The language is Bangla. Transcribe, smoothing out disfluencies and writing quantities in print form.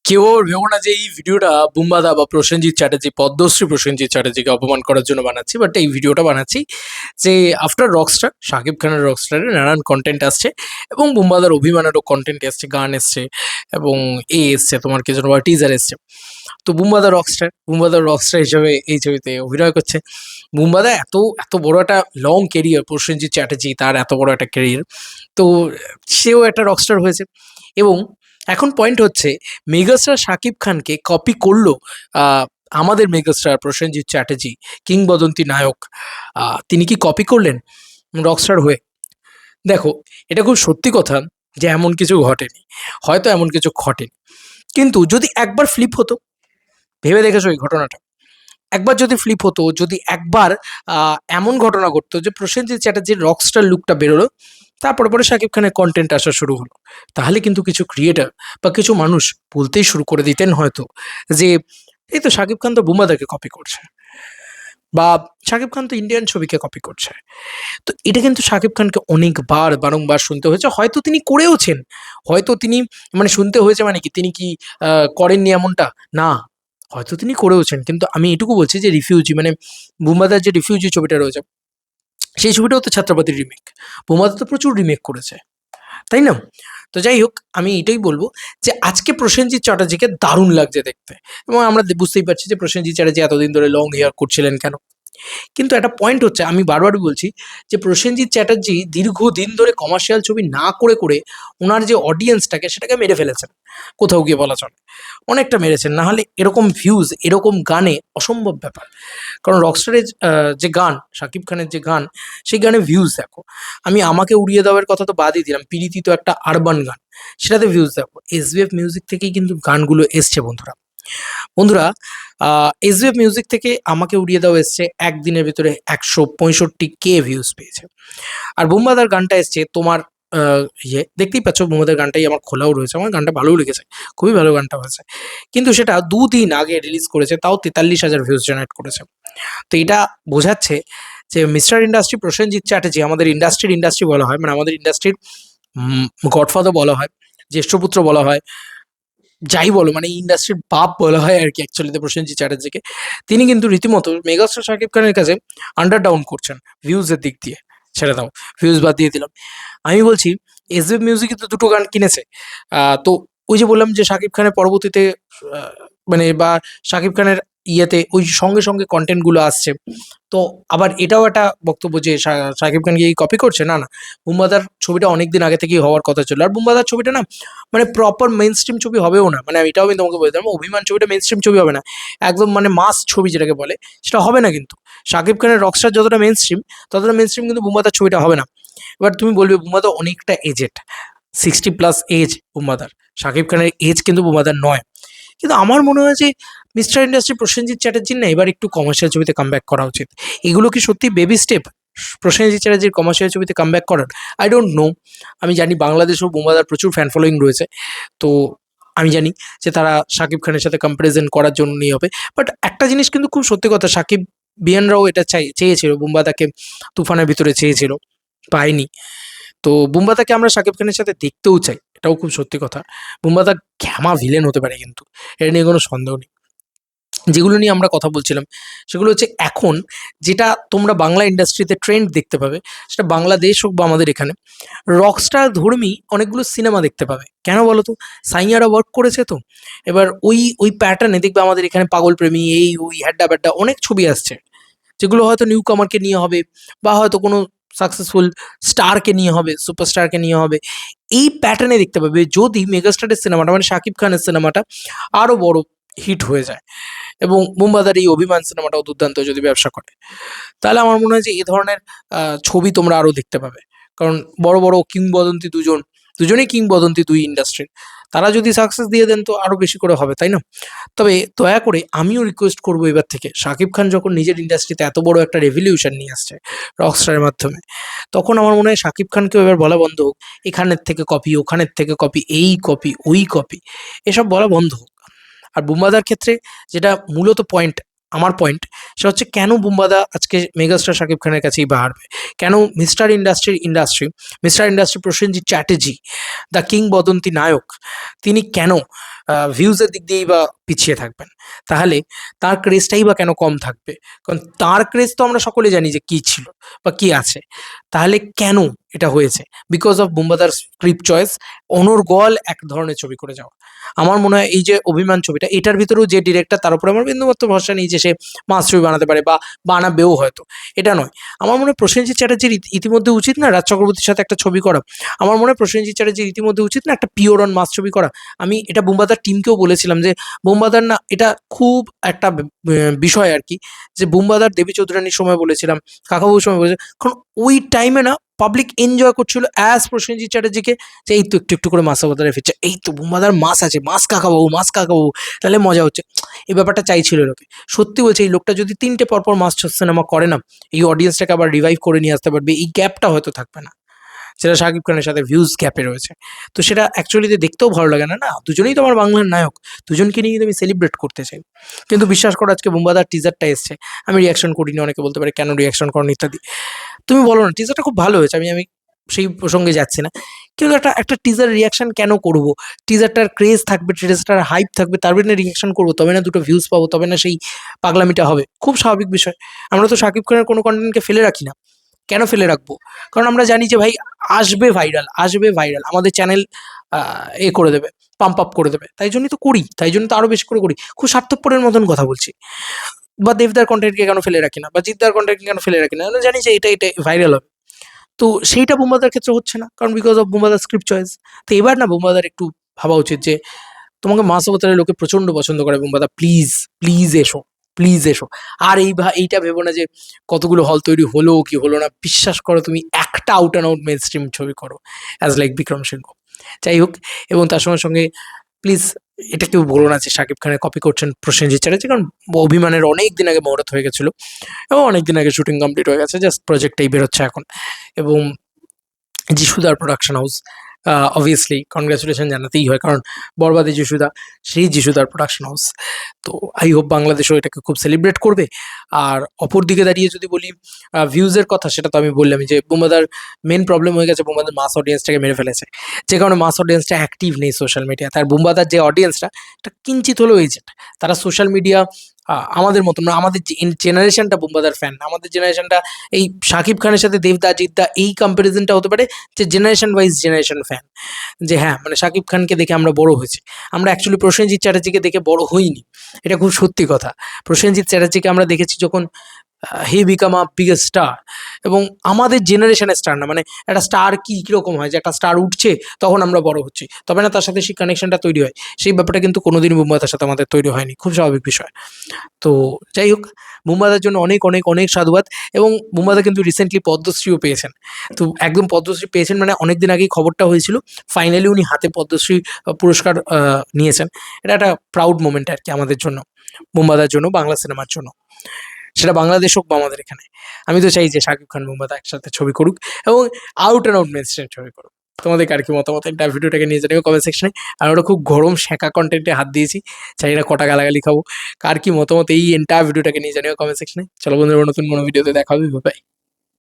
কেউ ভেবো না যে এই ভিডিওটা বুম্বাদা বা প্রসেনজিৎ চ্যাটার্জি, পদ্মশ্রী প্রসেনজিৎ চ্যাটার্জিকে অপমান করার জন্য বানাচ্ছি। বাট এই ভিডিওটা বানাচ্ছি যে আফটার রকস্টার, শাকিব খানের রকস্টারে নানান কন্টেন্ট আসছে এবং বুম্বাদার অভিমানেরও কন্টেন্ট এসছে, গান এসছে এবং এসছে তোমার কি যেন টিজার এসছে। তো বুম্বাদা রকস্টার হিসেবে এই ছবিতে অভিনয় করছে। বুম্বাদা এত এত বড় একটা লং কেরিয়ার, প্রসেনজিৎ চ্যাটার্জি তার এত বড় একটা কেরিয়ার, তো সেও একটা রকস্টার হয়েছে। এবং এখন পয়েন্ট হচ্ছে মেগাস্টার শাকিব খানকে কপি করলো আহ, আমাদের মেগাস্টার প্রসেনজিৎ চ্যাটার্জি, কিংবদন্তি নায়ক। তিনি কি কপি করলেন রকস্টার হয়ে? দেখো, এটা খুব সত্যি কথা যে এমন কিছু ঘটেনি, হয়তো এমন কিছু ঘটেনি, কিন্তু যদি একবার ফ্লিপ হতো, ভেবে দেখেছো এই ঘটনাটা, একবার যদি ফ্লিপ হতো, যদি একবার এমন ঘটনা ঘটতো যে প্রসেনজিৎ চ্যাটার্জির রকস্টার লুকটা বেরোলো, তারপরে পরে শাকিব খানের কন্টেন্ট আসা শুরু হলো, তাহলে কিন্তু কিছু ক্রিয়েটার বা কিছু মানুষ বলতেই শুরু করে দিতেন হয়তো যে এই তো শাকিব খান তো বুমাদাকে কপি করছে, বা শাকিব খান তো ইন্ডিয়ান ছবিকে কপি করছে। তো এটা কিন্তু শাকিব খানকে অনেকবার বারংবার শুনতে হয়েছে, হয়তো তিনি করেওছেন, হয়তো তিনি মানে শুনতে হয়েছে মানে কি তিনি কি করেননি এমনটা না, হয়তো তিনি করেওছেন, কিন্তু আমি এটুকু বলছি যে রিফিউজি মানে বুম্বাদার যে রিফিউজি ছবিটা রয়েছে, সেই ছবিটাও তো ছাত্রপাতির রিমেক। বুম্বাদা তো প্রচুর রিমেক করেছে, তাই না? তো যাই হোক, আমি এটাই বলবো যে আজকে প্রসেনজিৎ চ্যাটার্জিকে দারুণ লাগছে দেখতে, এবং আমরা বুঝতেই পারছি যে প্রসেনজিৎ চ্যাটার্জি এতদিন ধরে লং হেয়ার করছিলেন কেন। কিন্তু একটা পয়েন্ট হচ্ছে, আমি বারবারই বলছি যে প্রসেনজিৎ চ্যাটার্জি দীর্ঘদিন ধরে কমার্শিয়াল ছবি না করে করে ওনার যে অডিয়েন্সটাকে সেটাকে মেরে ফেলেছেন, কোথাও গিয়ে বলা চলে অনেকটা মেরেছেন, না হলে এরকম ভিউজ এরকম গানে অসম্ভব ব্যাপার। কারণ রকস্টারের যে গান, শাকিব খানের যে গান, সেই গানে ভিউজ দেখো। আমি আমাকে উড়িয়ে দেওয়ার কথা তো বাদই দিলাম, পিরিতি তো একটা আরবান গান, সেটাতে ভিউজ দেখো। এসবিএফ মিউজিক থেকেই কিন্তু গানগুলো এসছে বন্ধুরা। বন্ধুরা, এসবিএফ মিউজিক থেকে আমাকে উড়িয়ে দেওয়া এসছে একদিনের ভিতরে 165K ভিউজ পেয়েছে। আর বুম্বাদার গানটা এসছে তোমার দেখতেই পাচ্ছ, বুম্বাদার গানটাই আমার খোলাও রয়েছে, আমার গানটা ভালোও লেগেছে, খুবই ভালো গানটা হয়েছে। কিন্তু সেটা 2 দিন আগে রিলিজ করেছে, তাও 43,000 ভিউজ জেনারেট করেছে। তো এটা বোঝাচ্ছে যে মিস্টার ইন্ডাস্ট্রি প্রসেনজিৎ চ্যাটার্জি, আমাদের ইন্ডাস্ট্রি বলা হয়, মানে আমাদের ইন্ডাস্ট্রির গডফাদার বলা হয়, জ্যেষ্ঠপুত্র বলা হয়, যাই বলো মানে ইন্ডাস্ট্রির বাপ বলা হয় আর কি অ্যাকচুয়ালিতে প্রসেনজিৎ চ্যাটার্জিকে। তিনি কিন্তু রীতিমতো মেগাস্টার শাকিব খানের কাছে আন্ডার ডাউন করছেন ভিউজের দিক দিয়ে। ছেড়ে দাও, ভিউজ বাদ দিয়ে দিলাম, আমি বলছি এসবিএফ মিউজিকে তো 2টো গান কিনেছে। তো ওই যে বললাম যে শাকিব খানের পরবর্তীতে আহ, মানে বা শাকিব খানের ইয়েতে ওই সঙ্গে সঙ্গে কন্টেন্টগুলো আসছে। তো আবার এটাও একটা বক্তব্য যে শাকিব খান কি কপি করছে, না না, বুম্বাদার ছবিটা অনেক দিন আগে থেকেই হওয়ার কথা ছিল। আর বুম্বাদার ছবিটা না মানে প্রপার মেইন স্ট্রিম ছবি হবেও না, মানে এটাও আমি তোমাকে বলে দিলাম, অভিমান ছবিটা মেইন স্ট্রিম ছবি হবে না, একদম মানে মাস ছবি যেটাকে বলে সেটা হবে না। কিন্তু শাকিব খানের রকস্টার যতটা মেইন স্ট্রিম, ততটা মেইন স্ট্রিম কিন্তু বুম্বাদার ছবিটা হবে না। এবার তুমি বলবে বুম্বাদা অনেকটা এজেড, 60+ এজ বুম্বাদার, শাকিব খানের এজ কিন্তু বুম্বাদার নয়। কিন্তু আমার মনে হয় যে মিস্টার ইন্ডাস্ট্রি প্রসেনজিৎ চ্যাটার্জির না এবার একটু কমার্শিয়াল ছবিতে কামব্যাক করা উচিত। এগুলো কি সত্যি বেবি স্টেপ প্রসেনজিৎ চ্যাটার্জির কমার্শিয়াল ছবিতে কামব্যাক করার? I don't know. আমি জানি বাংলাদেশেও বোমাদার প্রচুর ফ্যান ফলোয়িং রয়েছে, তো আমি জানি যে তারা শাকিব খানের সাথে কম্পারিজন করার জন্য নিয়ে হবে। বাট একটা জিনিস কিন্তু খুব সত্যি কথা, শাকিব বিয়ানরাও এটা চেয়েছিল, বুম্বাদাকে তুফানের ভিতরে চেয়েছিল, পায়নি। তো বুম্বাদাকে আমরা শাকিব খানের সাথে দেখতেও চাই, এটাও খুব সত্যি কথা। বুম্বাদা ঘ্যামা ভিলেন হতে পারে কিন্তু, এটা নিয়ে কোনো সন্দেহ নেই। যেগুলো নিয়ে আমরা কথা বলছিলাম সেগুলো হচ্ছে এখন যেটা তোমরা বাংলা ইন্ডাস্ট্রিতে ট্রেন্ড দেখতে পাবে, সেটা বাংলাদেশ হোক বা আমাদের এখানে, রকস্টার ধর্মী অনেকগুলো সিনেমা দেখতে পাবে। কেন বলো তো? সাইয়ারা ওয়ার্ক করেছে তো, এবার ওই ওই প্যাটার্নে দেখবে আমাদের এখানে পাগল প্রেমী, এই ওই হ্যাড্ডা ব্যাড্ডা অনেক ছবি আসছে, যেগুলো হয়তো নিউ কামারকে নিয়ে হবে, বা হয়তো কোনো সাকসেসফুল স্টারকে নিয়ে হবে, সুপারস্টারকে নিয়ে হবে। এই প্যাটার্নে দেখতে পাবে যদি মেগাস্টারের সিনেমাটা মানে শাকিব খানের সিনেমাটা আরও বড় হিট হয়ে যায়, এবং বুম্বাদার এই অভিমান সিনেমাটাও দুর্দান্ত যদি ব্যবসা করে, তাহলে আমার মনে হয় যে এই ধরনের ছবি তোমরা আরও দেখতে পাবে। কারণ বড় বড় কিংবদন্তি দুজনেই কিংবদন্তি দুই ইন্ডাস্ট্রির, তারা যদি সাকসেস দিয়ে দেন তো আরও বেশি করে হবে, তাই না? তবে দয়া করে আমিও রিকোয়েস্ট করবো এবার থেকে, শাকিব খান যখন নিজের ইন্ডাস্ট্রিতে এত বড় একটা রেভলিউশন নিয়ে আসছে রকস্টারের মাধ্যমে, তখন আমার মনে হয় শাকিব খানকেও এবার বলা বন্ধ হোক এখানের থেকে কপি, ওখানের থেকে কপি, এই কপি ওই কপি, এসব বলা বন্ধ হোক। আর বুম্বাদার ক্ষেত্রে যেটা মূলত পয়েন্ট, আমার পয়েন্ট, সেটা হচ্ছে কেন বুম্বাদা আজকে মেগাস্টার শাকিব খানের কাছেই বাহারবে, কেন mister industry Prosenjit Chatterjee, the কিংবদন্তি নায়ক, তিনি কেন ভিউজের দিক দিয়েই বা পিছিয়ে থাকবেন, তাহলে তার ক্রেজটাই বা কেন কম থাকবে? কারণ তার ক্রেজ তো আমরা সকলে জানি যে কী ছিল বা কী আছে। তাহলে কেন এটা হয়েছে? বিকজ অফ বুম্বাদার স্ক্রিপ্ট চয়েস, অনর্গল এক ধরনের ছবি করে যাওয়া। আমার মনে হয় এই যে অভিমান ছবিটা, এটার ভিতরেও যে ডিরেক্টর, তার উপরে আমার বিন্দুমাত্র ভরসা নেই যে সে মাস ছবি বানাতে পারে বা বানাবেও হয়তো, এটা নয়। আমার মনে হয় প্রসেনজিৎ চ্যাটার্জির ইতিমধ্যে উচিত না রাজ চক্রবর্তীর সাথে একটা ছবি করা। আমার মনে হয় প্রসেনজিৎ চ্যাটার্জির ইতিমধ্যে উচিত না একটা পিওর অন মাস ছবি করা। আমি এটা বুম্বাদার টিমকেও বলেছিলাম যে বুম্বাদার না, এটা খুব একটা বিষয় আর কি, যে বুম্বাদার দেবী চৌধুরানীর সময় বলেছিলাম, কাকাবাবুর সময় বলেছিলাম, কারণ ওই টাইমে না পাবলিক এনজয় করছিল অ্যাজ প্রসেনজিৎ চ্যাটার্জিকে, যে এই তো একটু একটু করে মাস অবতারে ফিরছে, এই তো বুম্বাদার মাস আছে, মাস কাকাবাবু, মাস কাকাবাবু, তাহলে মজা হচ্ছে, এই ব্যাপারটা চাইছিল লোকে। সত্যি বলছে, এই লোকটা যদি ৩টে পরপর মাস সিনেমা করে না, এই অডিয়েন্সটাকে আবার রিভাইভ করে নিয়ে আসতে পারবে, এই গ্যাপটা হয়তো থাকবে না যেটা শাকিব খানের সাথে ভিউজ গ্যাপে রয়েছে। তো সেটা অ্যাকচুয়ালিতে দেখতেও ভালো লাগে না, না দুজনেই তো আমার বাংলার নায়ক, দুজনকে নিয়ে কিন্তু আমি সেলিব্রেট করতে চাই। কিন্তু বিশ্বাস করো, আজকে বুম্বাদার টিজারটা এসছে, আমি রিয়াকশন করিনি, অনেকে বলতে পারে কেন রিয়াকশন করেন ইত্যাদি। তুমি বলো না, টিজারটা খুব ভালো হয়েছে, আমি আমি সেই প্রসঙ্গে যাচ্ছি না, কিন্তু একটা একটা টিজার রিয়াকশন কেন করবো? টিজারটার ক্রেজ থাকবে, টিজারটার হাইপ থাকবে, তার জন্য রিয়াকশন করবো, তবে না দুটো ভিউজ পাবো, তবে না সেই পাগলামিটা হবে, খুব স্বাভাবিক বিষয়। আমরা তো শাকিব খানের কোনো কন্টেন্টকে ফেলে রাখি না। কেন ফেলে রাখবো? কারণ আমরা জানি যে ভাই আসবে ভাইরাল, আসবে ভাইরাল, আমাদের চ্যানেল এ করে দেবে, পাম্প আপ করে দেবে, তাই জন্যই তো করি, তাই জন্য তো আরো বেশি করে করি, খুব স্বার্থপরের মতন কথা বলছি। বা দেবদার কন্টেন্টকে কেন ফেলে রাখি না, বা জিদ্দার কন্টেন্টকে কেন ফেলে রাখি না, আমরা জানি যে এটা এটা ভাইরাল হবে। তো সেইটা বুম্বাদার ক্ষেত্রে হচ্ছে না, কারণ বিকজ অফ বুম্বাদার স্ক্রিপ্ট চয়েস। তো এবার না বুম্বাদার একটু ভাবা উচিত যে তোমাকে মাস অবতারের লোকে প্রচন্ড পছন্দ করে, বুম্বাদা প্লিজ, প্লিজ এসো, প্লিজ এসো। আর এইটা ভেবো না যে কতগুলো হল তৈরি হলো কি হলো না, বিশ্বাস করো তুমি একটা out and out mainstream ছবি করো অ্যাজ লাইক বিক্রম সিংহ। যাই হোক, এবং তার সঙ্গে সঙ্গে প্লিজ এটা কেউ বলো না যে শাকিব খানের কপি করছেন প্রসেনজিৎ চ্যাটার্জি, কারণ অভিমানের অনেক দিন আগে মুহূর্ত হয়ে গেছিলো এবং অনেক দিন আগে শুটিং কমপ্লিট হয়ে গেছে, জাস্ট প্রজেক্টটাই বেরোচ্ছে এখন। এবং যিশুদার প্রোডাকশন হাউস, অবভিয়াসলি কনগ্রাচুলেশন জানাতেই হয়, কারণ বরবাদে যিশুদা, সেই যিশুদার প্রোডাকশন হাউস। তো আই হোপ বাংলাদেশও এটাকে খুব সেলিব্রেট করবে। আর অপর দিকে দাঁড়িয়ে যদি বলি ভিউজের কথা, সেটা তো আমি বললামই যে বুম্বাদার মেন প্রবলেম হয়ে গেছে, বুম্বাদার মাস অডিয়েন্সটাকে মেরে ফেলেছে, যে কারণে মাস অডিয়েন্সটা অ্যাক্টিভ নেই সোশ্যাল মিডিয়া। তার বুম্বাদার যে অডিয়েন্সটা, এটা কিঞ্চিত হলেও এজেন্ট, তারা সোশ্যাল মিডিয়া আমাদের মতো না, আমাদের জেনারেশনটা বুম্বাদার ফ্যান, আমাদের জেনারেশনটা এই শাকিব খানের সাথে দেবদা জিদ্দা এই কম্প্যারিজনটা হতে পারে যে জেনারেশন ওয়াইজ জেনারেশন ফ্যান, যে হ্যাঁ মানে শাকিব খানকে দেখে আমরা বড় হয়েছি, আমরা অ্যাকচুয়ালি প্রসেনজিৎ চ্যাটার্জিকে দেখে বড় হইনি, এটা খুব সত্যি কথা। প্রসেনজিৎ চ্যাটার্জিকে আমরা দেখেছি যখন হি বিকাম আ বিগেস্ট স্টার, এবং আমাদের জেনারেশনের স্টার না, মানে একটা স্টার কীরকম হয়, যে একটা স্টার উঠছে তখন আমরা বড় হচ্ছি, তবে না তার সাথে সেই কানেকশনটা তৈরি হয়, সেই ব্যাপারটা কিন্তু কোনোদিনই বুম্বাদার সাথে আমাদের তৈরি হয়নি, খুব স্বাভাবিক বিষয়। তো যাই হোক, বুম্বাদার জন্য অনেক অনেক অনেক সাধুবাদ। এবং বুম্বাদা কিন্তু রিসেন্টলি পদ্মশ্রীও পেয়েছেন। তো একদম পদ্মশ্রী পেয়েছেন মানে অনেকদিন আগেই খবরটা হয়েছিল, ফাইনালি উনি হাতে পদ্মশ্রী পুরস্কার নিয়েছেন। এটা একটা প্রাউড মোমেন্ট আর কি আমাদের জন্য, বুম্বাদার জন্য, বাংলা সিনেমার জন্য, সেটা বাংলাদেশ হোক বা আমাদের এখানে। আমি তো চাই যে শাকিব খান বুম্বাদা একসাথে ছবি করুক এবং আউট অ্যান্ড আউট মেনস্ট্রিম ছবি করুক। তোমাদের আর কি মতামত এটা ভিডিওটাকে নিয়ে জানিও কমেন্ট সেকশনে। আর ওটা খুব গরম শেঁকা কন্টেন্টে হাত দিয়েছি, জানি না কটা গালাগালি খাবো। কার কি মতামত এই এন্টায়ার ভিডিওটাকে নিয়ে জানিও কমেন্ট সেকশনে। চলো বন্ধুরা, নতুন কোনো ভিডিওতে দেখা হবে, বাই।